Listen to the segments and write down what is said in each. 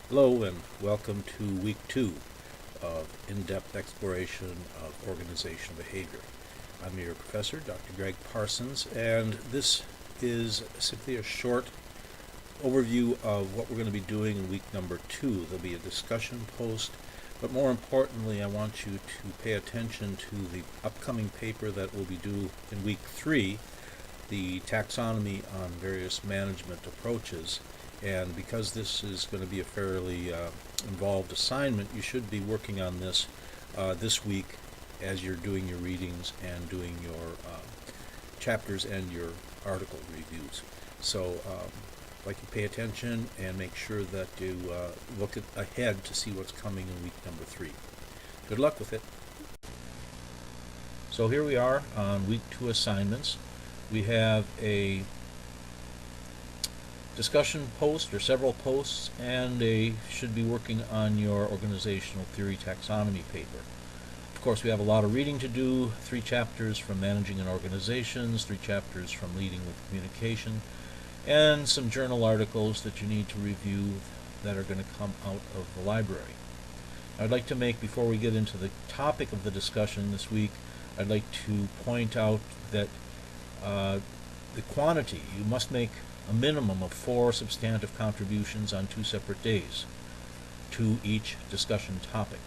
Hello and welcome to week 2 of in-depth exploration of organizational behavior. I'm your professor, Dr. Greg Parsons, and this is simply a short overview of what we're going to be doing in week number 2. There'll be a discussion post, but more importantly, I want you to pay attention to the upcoming paper that will be due in week 3, the taxonomy on various management approaches. And because this is going to be a fairly involved assignment, you should be working on this this week as you're doing your readings and doing your chapters and your article reviews. So I'd like you to pay attention and make sure that you look ahead to see what's coming in week number 3. Good luck with it. So here we are on week 2 assignments. We have a discussion post or several posts, and they should be working on your organizational theory taxonomy paper. Of course, we have a lot of reading to do, 3 chapters from managing in organizations, 3 chapters from leading with communication, and some journal articles that you need to review that are going to come out of the library. I'd like to make, before we get into the topic of the discussion this week, I'd like to point out that the quantity, you must make a minimum of 4 substantive contributions on 2 separate days to each discussion topic.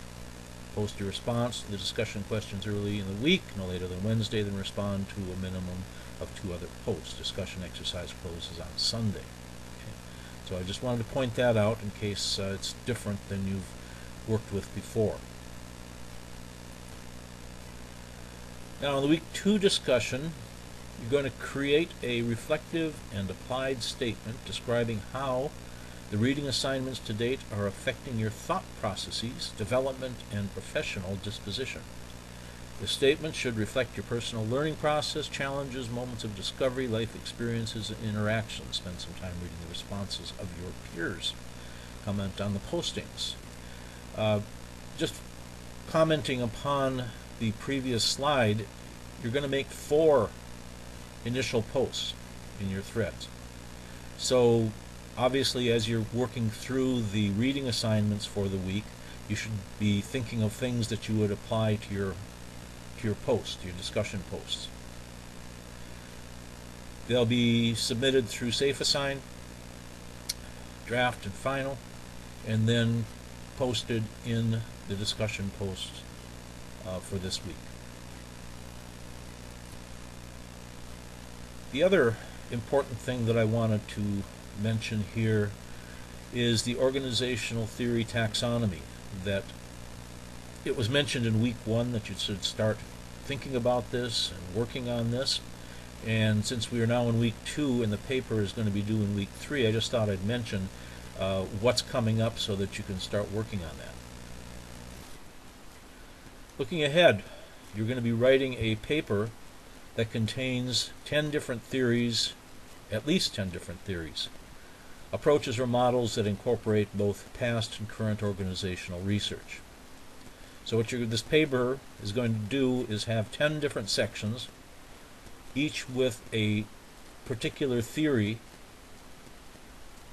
Post your response to the discussion questions early in the week, no later than Wednesday, then respond to a minimum of 2 other posts. Discussion exercise closes on Sunday. Okay. So I just wanted to point that out in case it's different than you've worked with before. Now in the week 2 discussion, you're going to create a reflective and applied statement describing how the reading assignments to date are affecting your thought processes, development, and professional disposition. The statement should reflect your personal learning process, challenges, moments of discovery, life experiences, and interactions. Spend some time reading the responses of your peers. Comment on the postings. Just commenting upon the previous slide, you're going to make 4 initial posts in your threads. So obviously, as you're working through the reading assignments for the week, you should be thinking of things that you would apply to your posts, your discussion posts. They'll be submitted through SafeAssign, draft and final, and then posted in the discussion posts for this week. The other important thing that I wanted to mention here is the organizational theory taxonomy. That it was mentioned in week 1 that you should start thinking about this and working on this, and since we are now in week 2 and the paper is going to be due in week 3, I just thought I'd mention what's coming up so that you can start working on that. Looking ahead, you're going to be writing a paper that contains 10 different theories, at least 10 different theories, approaches or models that incorporate both past and current organizational research. So what this paper is going to do is have 10 different sections, each with a particular theory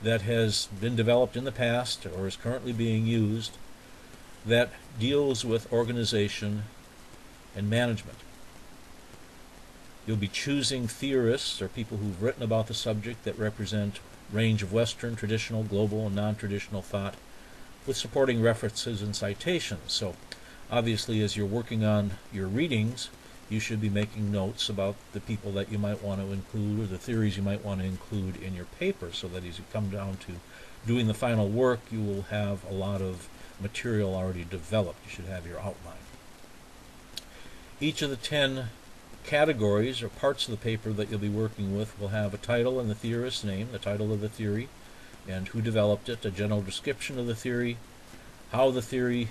that has been developed in the past or is currently being used that deals with organization and management. You'll be choosing theorists or people who've written about the subject that represent range of Western, traditional, global, and non-traditional thought with supporting references and citations. So obviously, as you're working on your readings, you should be making notes about the people that you might want to include or the theories you might want to include in your paper, so that as you come down to doing the final work, you will have a lot of material already developed. You should have your outline. Each of the 10 categories or parts of the paper that you'll be working with will have a title and the theorist's name, the title of the theory, and who developed it, a general description of the theory, how the theory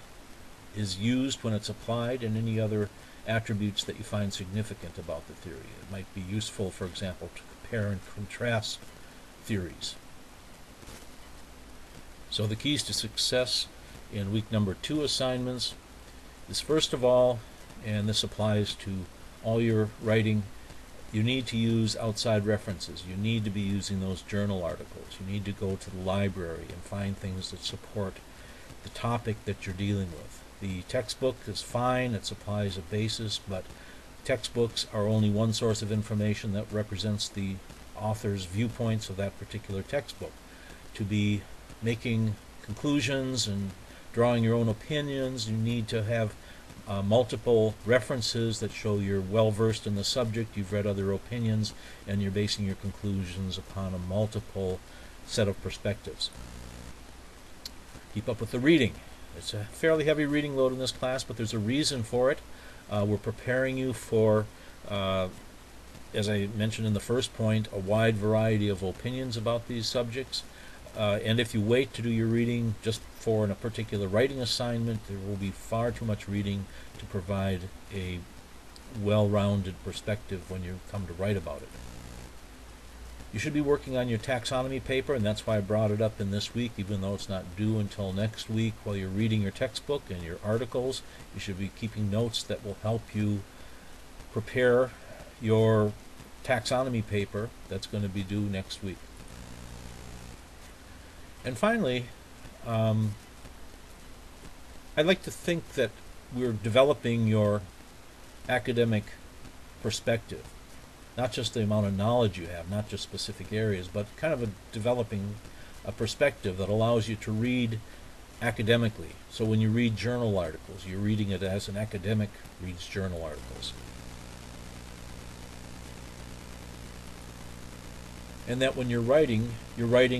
is used when it's applied, and any other attributes that you find significant about the theory. It might be useful, for example, to compare and contrast theories. So the keys to success in week number 2 assignments is, first of all, and this applies to all your writing, You need to use outside references. You need to be using those journal articles. You need to go to the library and find things that support the topic that you're dealing with. The textbook is fine, it supplies a basis, but textbooks are only one source of information that represents the author's viewpoints of that particular textbook. To be making conclusions and drawing your own opinions, you need to have multiple references that show you're well versed in the subject, you've read other opinions, and you're basing your conclusions upon a multiple set of perspectives. Keep up with the reading. It's a fairly heavy reading load in this class, but there's a reason for it. We're preparing you for, as I mentioned in the first point, a wide variety of opinions about these subjects. And if you wait to do your reading just for a particular writing assignment, there will be far too much reading to provide a well-rounded perspective when you come to write about it. You should be working on your taxonomy paper, and that's why I brought it up in this week, even though it's not due until next week. While you're reading your textbook and your articles, you should be keeping notes that will help you prepare your taxonomy paper that's going to be due next week. And finally, I'd like to think that we're developing your academic perspective. Not just the amount of knowledge you have, not just specific areas, but kind of developing a perspective that allows you to read academically. So when you read journal articles, you're reading it as an academic reads journal articles. And that when you're writing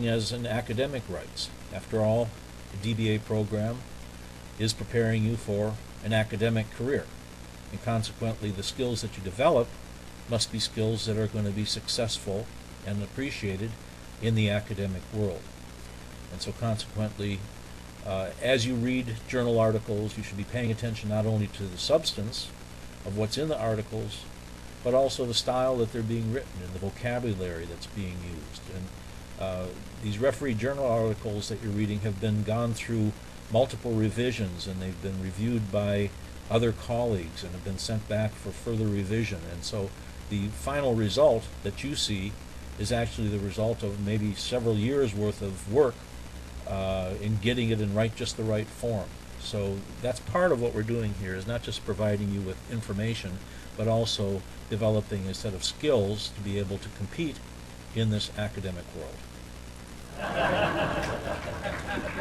as an academic writes. After all, the DBA program is preparing you for an academic career. And consequently, the skills that you develop must be skills that are going to be successful and appreciated in the academic world. And so consequently, as you read journal articles, you should be paying attention not only to the substance of what's in the articles, but also the style that they're being written and the vocabulary that's being used. And these referee journal articles that you're reading have been gone through multiple revisions, and they've been reviewed by other colleagues and have been sent back for further revision. And so the final result that you see is actually the result of maybe several years worth of work in getting it in just the right form. So that's part of what we're doing here, is not just providing you with information, but also developing a set of skills to be able to compete in this academic world.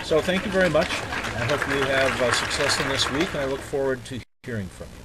So thank you very much. I hope you have success in this week, and I look forward to hearing from you.